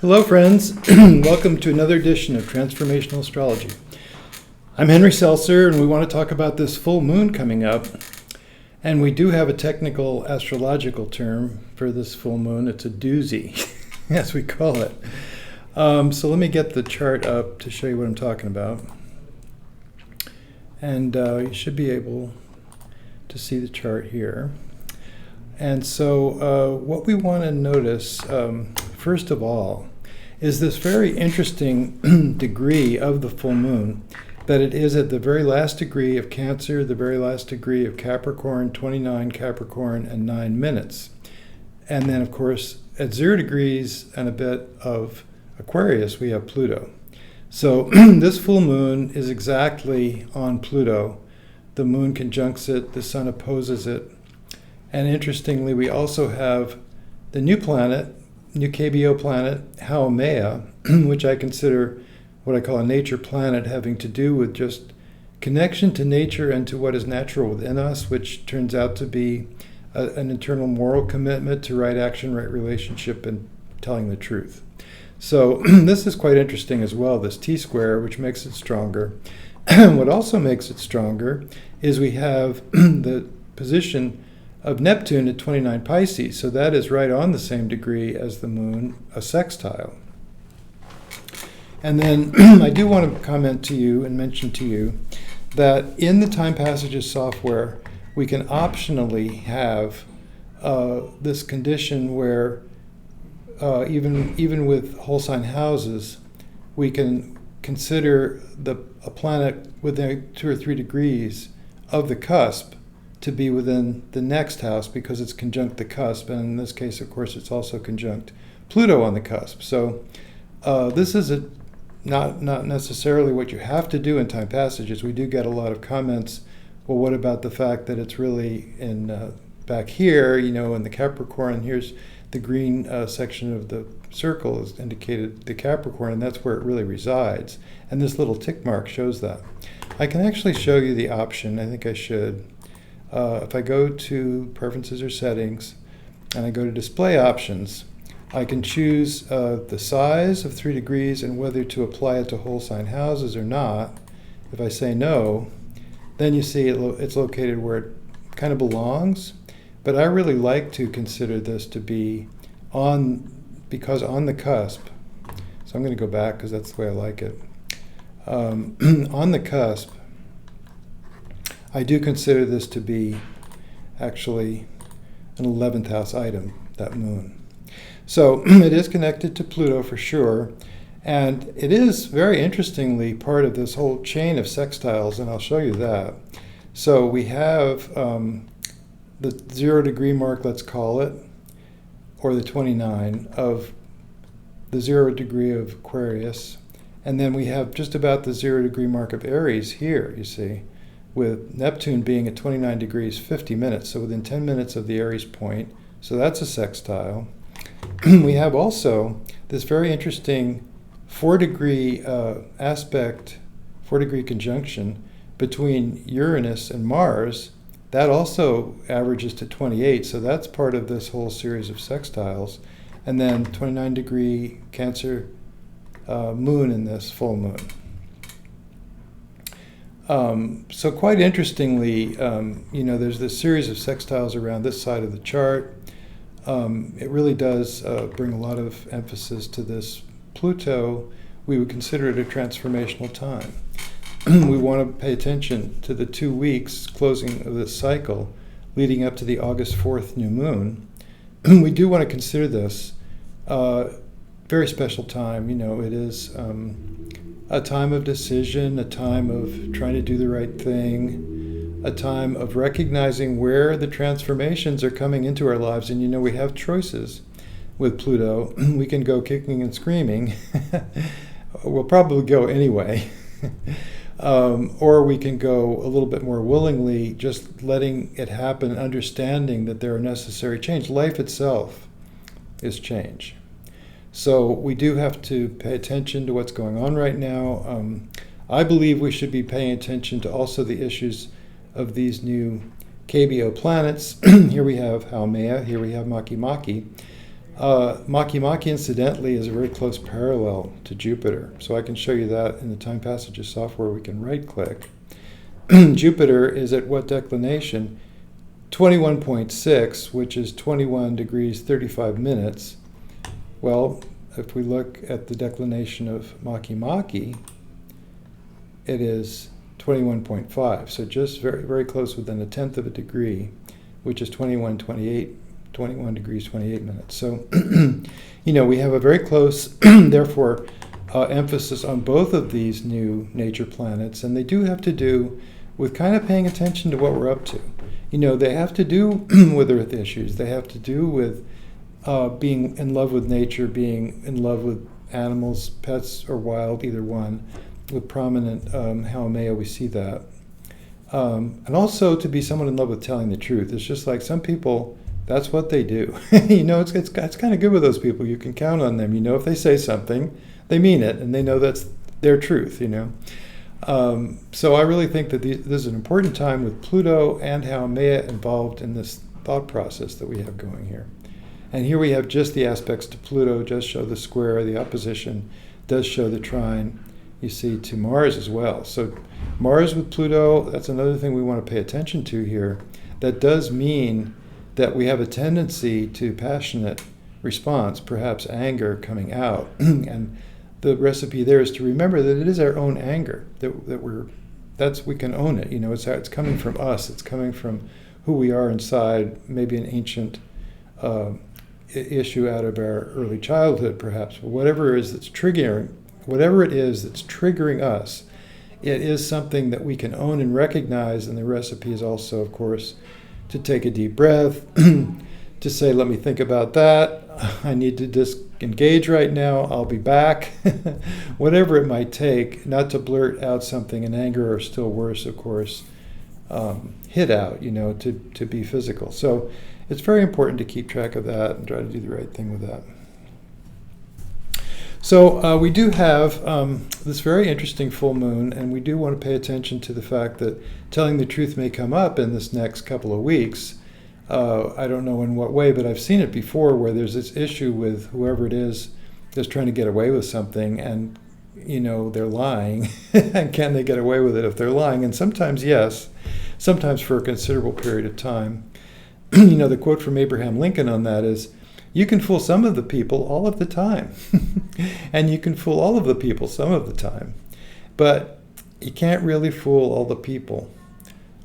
Hello friends, welcome to another edition of Transformational Astrology. I'm Henry Seltzer and we want to talk about this full moon coming up. And we do have a technical astrological term for this full moon. It's a doozy, as we call it. So let me get the chart up to show you what I'm talking about. And you should be able to see the chart here. And so what we want to notice, first of all, is this very interesting degree of the full moon, that it is at the very last degree of Cancer, the very last degree of Capricorn, 29 Capricorn, and 9 minutes. And then, of course, at 0 degrees and a bit of Aquarius, we have Pluto. So this full moon is exactly on Pluto. The moon conjuncts it, the sun opposes it. And interestingly, we also have the new planet, new KBO planet, Haumea, which I consider what I call a nature planet, having to do with just connection to nature and to what is natural within us, which turns out to be an internal moral commitment to right action, right relationship, and telling the truth. So this is quite interesting as well, this T-square, which makes it stronger. What also makes it stronger is we have the position of Neptune at 29 Pisces, so that is right on the same degree as the moon, a sextile. And then I do want to comment to you and mention to you that in the Time Passages software, we can optionally have this condition where even with whole sign houses, we can consider a planet within 2 or 3 degrees of the cusp to be within the next house because it's conjunct the cusp, and in this case, of course, it's also conjunct Pluto on the cusp. So this is not necessarily what you have to do in Time Passages. We do get a lot of comments, well, what about the fact that it's really in back here, in the Capricorn, here's the green section of the circle is indicated the Capricorn, and that's where it really resides. And this little tick mark shows that. I can actually show you the option, I think I should. If I go to Preferences or Settings, and I go to Display Options, I can choose the size of 3 degrees and whether to apply it to whole sign houses or not. If I say no, then you see it's located where it kind of belongs. But I really like to consider this to be because on the cusp, so I'm going to go back because that's the way I like it. On the cusp, I do consider this to be actually an 11th house item, that moon. So it is connected to Pluto for sure, and it is very interestingly part of this whole chain of sextiles, and I'll show you that. So we have the 0 degree mark, let's call it, or the 29 of the 0 degree of Aquarius, and then we have just about the 0 degree mark of Aries here, you see, with Neptune being at 29 degrees 50 minutes, so within 10 minutes of the Aries point, so that's a sextile. We have also this very interesting 4 degree aspect, 4 degree conjunction between Uranus and Mars. That also averages to 28, so that's part of this whole series of sextiles. And then 29 degree Cancer moon in this full moon. So quite interestingly, there's this series of sextiles around this side of the chart. It really does bring a lot of emphasis to this Pluto. We would consider it a transformational time. We want to pay attention to the 2 weeks closing of this cycle leading up to the August 4th new moon. We do want to consider this very special time. It is a time of decision, a time of trying to do the right thing, a time of recognizing where the transformations are coming into our lives. And we have choices with Pluto. We can go kicking and screaming. We'll probably go anyway. Or we can go a little bit more willingly, just letting it happen, understanding that there are necessary change. Life itself is change. So we do have to pay attention to what's going on right now. I believe we should be paying attention to also the issues of these new KBO planets. Here we have Haumea, here we have Maki Maki. Maki incidentally, is a very close parallel to Jupiter. So I can show you that in the time passages software. We can right-click. Jupiter is at what declination? 21.6, which is 21 degrees 35 minutes. Well, if we look at the declination of Maki, it is 21.5. So just very, very close, within a tenth of a degree, which is 21 degrees 28 minutes. So, we have a very close, therefore, emphasis on both of these new nature planets, and they do have to do with kind of paying attention to what we're up to. They have to do with Earth issues. They have to do with being in love with nature, being in love with animals, pets or wild, either one. With prominent Haumea, we see that. And also to be someone in love with telling the truth. It's just like some people, that's what they do. It's kind of good with those people. You can count on them. If they say something, they mean it, and they know that's their truth, So I really think that this is an important time with Pluto and Haumea involved in this thought process that we have going here. And here we have just the aspects to Pluto, just show the square, the opposition, does show the trine, you see, to Mars as well. So Mars with Pluto, that's another thing we want to pay attention to here. That does mean that we have a tendency to passionate response, perhaps anger coming out. And the recipe there is to remember that it is our own anger, that we can own it. It's coming from us. It's coming from who we are inside, maybe an ancient issue out of our early childhood, perhaps. But whatever it is that's triggering us, it is something that we can own and recognize. And the recipe is also, of course, to take a deep breath, to say, let me think about that. I need to disengage right now. I'll be back. Whatever it might take, not to blurt out something in anger, or still worse, of course, hit out, to be physical. So it's very important to keep track of that and try to do the right thing with that. So we do have this very interesting full moon, and we do want to pay attention to the fact that telling the truth may come up in this next couple of weeks. I don't know in what way, but I've seen it before where there's this issue with whoever it is that's trying to get away with something, and they're lying. And can they get away with it if they're lying? And sometimes yes, sometimes for a considerable period of time. The quote from Abraham Lincoln on that is, "You can fool some of the people all of the time." And you can fool all of the people some of the time. But you can't really fool all the people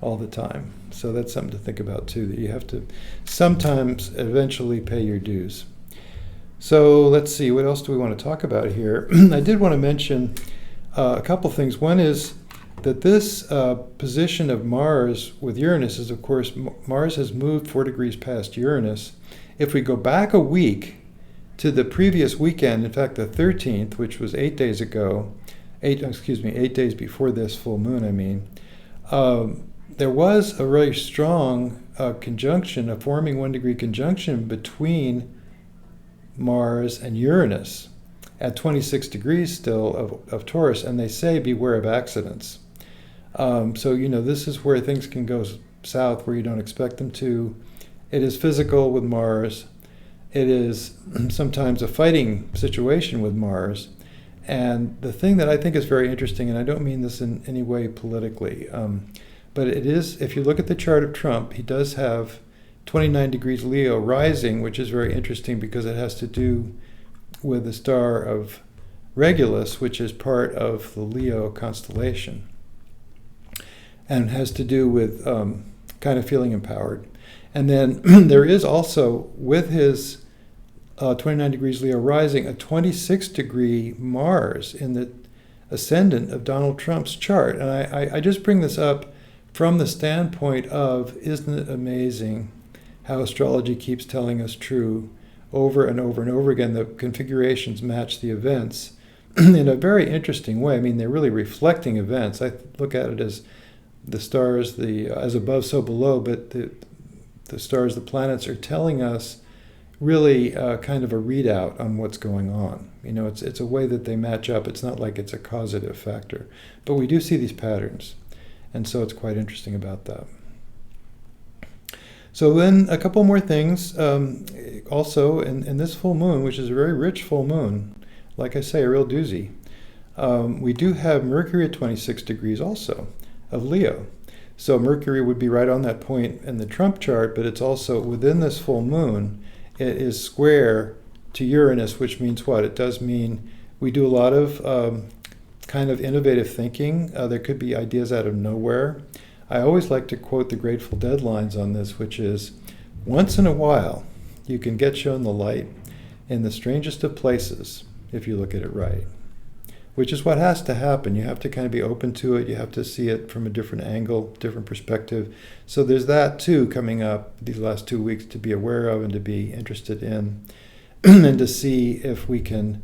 all the time. So that's something to think about too, that you have to sometimes eventually pay your dues. So let's see, what else do we want to talk about here? I did want to mention a couple things. One is that this position of Mars with Uranus is, of course, Mars has moved 4 degrees past Uranus. If we go back a week to the previous weekend, in fact, the 13th, which was 8 days ago, 8 days before this full moon, there was a really strong conjunction, a forming 1 degree conjunction between Mars and Uranus at 26 degrees still of Taurus, and they say beware of accidents. So, this is where things can go south where you don't expect them to. It is physical with Mars. It is sometimes a fighting situation with Mars. And the thing that I think is very interesting, and I don't mean this in any way politically, but it is, if you look at the chart of Trump, he does have 29 degrees Leo rising, which is very interesting because it has to do with the star of Regulus, which is part of the Leo constellation, and has to do with kind of feeling empowered. And then there is also, with his 29 degrees Leo rising, a 26 degree Mars in the ascendant of Donald Trump's chart. And I just bring this up from the standpoint of, isn't it amazing how astrology keeps telling us true over and over and over again? The configurations match the events in a very interesting way. They're really reflecting events. I look at it as the stars, as above, so below, but the stars, the planets, are telling us really kind of a readout on what's going on. It's a way that they match up. It's not like it's a causative factor, but we do see these patterns, and so it's quite interesting about that. So then a couple more things. Also, in this full moon, which is a very rich full moon, like I say, a real doozy, we do have Mercury at 26 degrees also of Leo. So Mercury would be right on that point in the Trump chart, but it's also within this full moon, it is square to Uranus, which means what? It does mean we do a lot of kind of innovative thinking. There could be ideas out of nowhere. I always like to quote the Grateful Dead lines on this, which is, once in a while, you can get shown the light in the strangest of places if you look at it right, which is what has to happen. You have to kind of be open to it. You have to see it from a different angle, different perspective. So there's that too coming up these last 2 weeks to be aware of and to be interested in, and to see if we can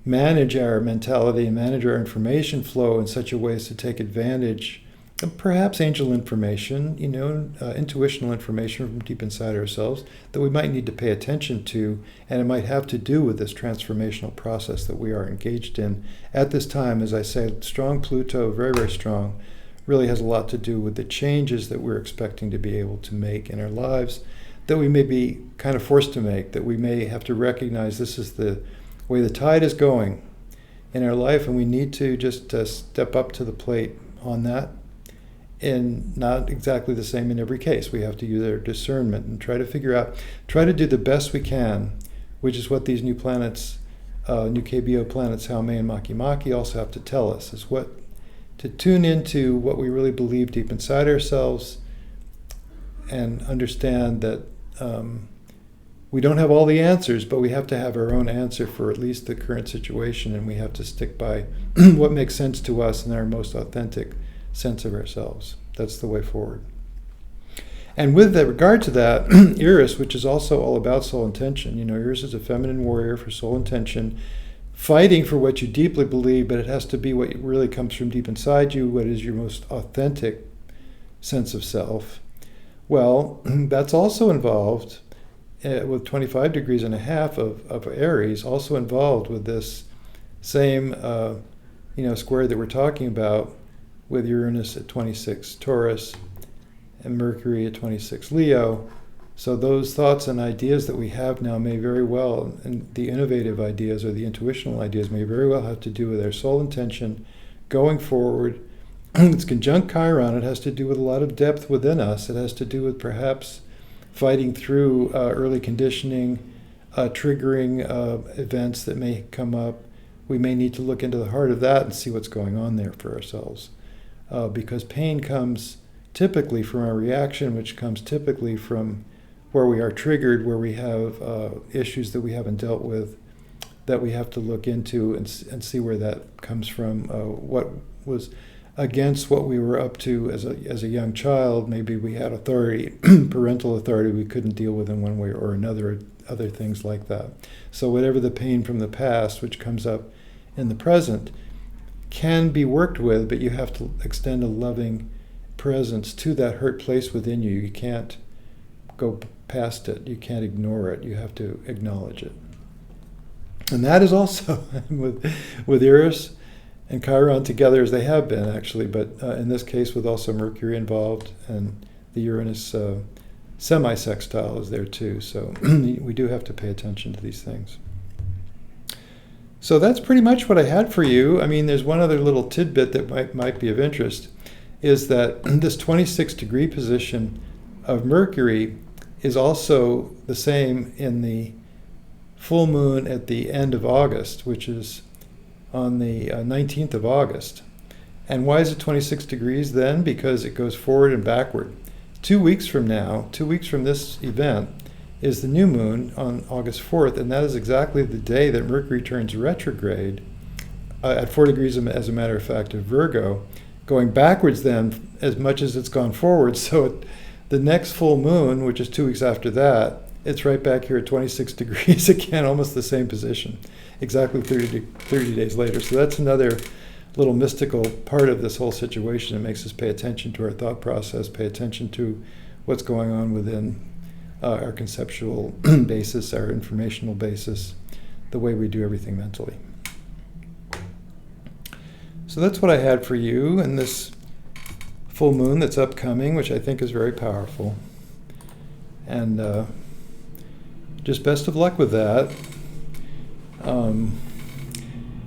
manage our mentality and manage our information flow in such a way as to take advantage of perhaps angel information, intuitional information from deep inside ourselves that we might need to pay attention to, and it might have to do with this transformational process that we are engaged in at this time. As I say, strong Pluto, very, very strong, really has a lot to do with the changes that we're expecting to be able to make in our lives, that we may be kind of forced to make, that we may have to recognize this is the way the tide is going in our life, and we need to just step up to the plate on that. And not exactly the same in every case. We have to use our discernment and try to do the best we can, which is what these new planets, new KBO planets, Haumei and Makemake, also have to tell us, is what to tune into what we really believe deep inside ourselves and understand that we don't have all the answers, but we have to have our own answer for at least the current situation, and we have to stick by what makes sense to us and our most authentic sense of ourselves. That's the way forward. And with that regard to that, Eris, which is also all about soul intention, Eris is a feminine warrior for soul intention, fighting for what you deeply believe, but it has to be what really comes from deep inside you, what is your most authentic sense of self. Well, that's also involved with 25 degrees and a half of Aries, also involved with this same square that we're talking about, with Uranus at 26 Taurus and Mercury at 26 Leo. So those thoughts and ideas that we have now may very well, and the innovative ideas or the intuitional ideas may very well have to do with our soul intention going forward. It's conjunct Chiron. It has to do with a lot of depth within us. It has to do with perhaps fighting through early conditioning, triggering events that may come up. We may need to look into the heart of that and see what's going on there for ourselves. Because pain comes typically from our reaction, which comes typically from where we are triggered, where we have issues that we haven't dealt with, that we have to look into and see where that comes from, what was against what we were up to as a young child. Maybe we had authority, parental authority we couldn't deal with in one way or another, other things like that. So whatever the pain from the past, which comes up in the present, can be worked with, but you have to extend a loving presence to that hurt place within you. You can't go past it. You can't ignore it. You have to acknowledge it. And that is also with Eris and Chiron together, as they have been actually, but in this case with also Mercury involved, and the Uranus semi-sextile is there too. So we do have to pay attention to these things. So that's pretty much what I had for you. I mean, there's one other little tidbit that might be of interest, is that this 26 degree position of Mercury is also the same in the full moon at the end of August, which is on the 19th of August. And why is it 26 degrees then? Because it goes forward and backward. 2 weeks from now, 2 weeks from this event, is the new moon on August 4th, and that is exactly the day that Mercury turns retrograde at 4 degrees, as a matter of fact, of Virgo, going backwards then as much as it's gone forward. So the next full moon, which is 2 weeks after that, it's right back here at 26 degrees again, almost the same position, exactly 30 days later. So that's another little mystical part of this whole situation. It makes us pay attention to our thought process, pay attention to what's going on within our conceptual basis, our informational basis, the way we do everything mentally. So that's what I had for you in this full moon that's upcoming, which I think is very powerful. And just best of luck with that.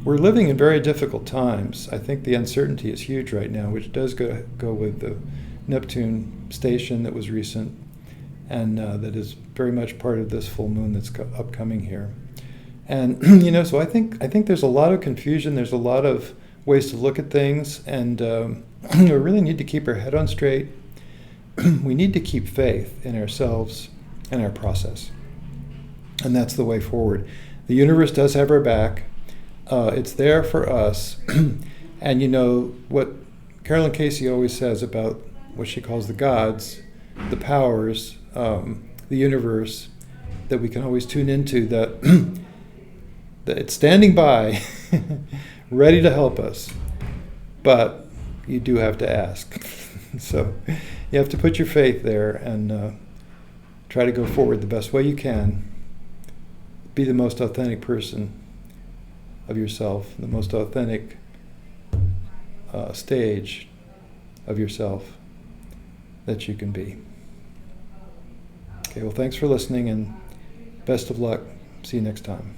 We're living in very difficult times. I think the uncertainty is huge right now, which does go with the Neptune station that was recent, and that is very much part of this full moon that's upcoming here. And so I think there's a lot of confusion. There's a lot of ways to look at things, and we really need to keep our head on straight. We need to keep faith in ourselves and our process, and that's the way forward. The universe does have our back. It's there for us. And what Carolyn Casey always says about what she calls the gods, the powers, the universe, that we can always tune into, that it's standing by, ready to help us. But you do have to ask. So you have to put your faith there and try to go forward the best way you can. Be the most authentic person of yourself, the most authentic stage of yourself that you can be. Okay, well, thanks for listening, and best of luck. See you next time.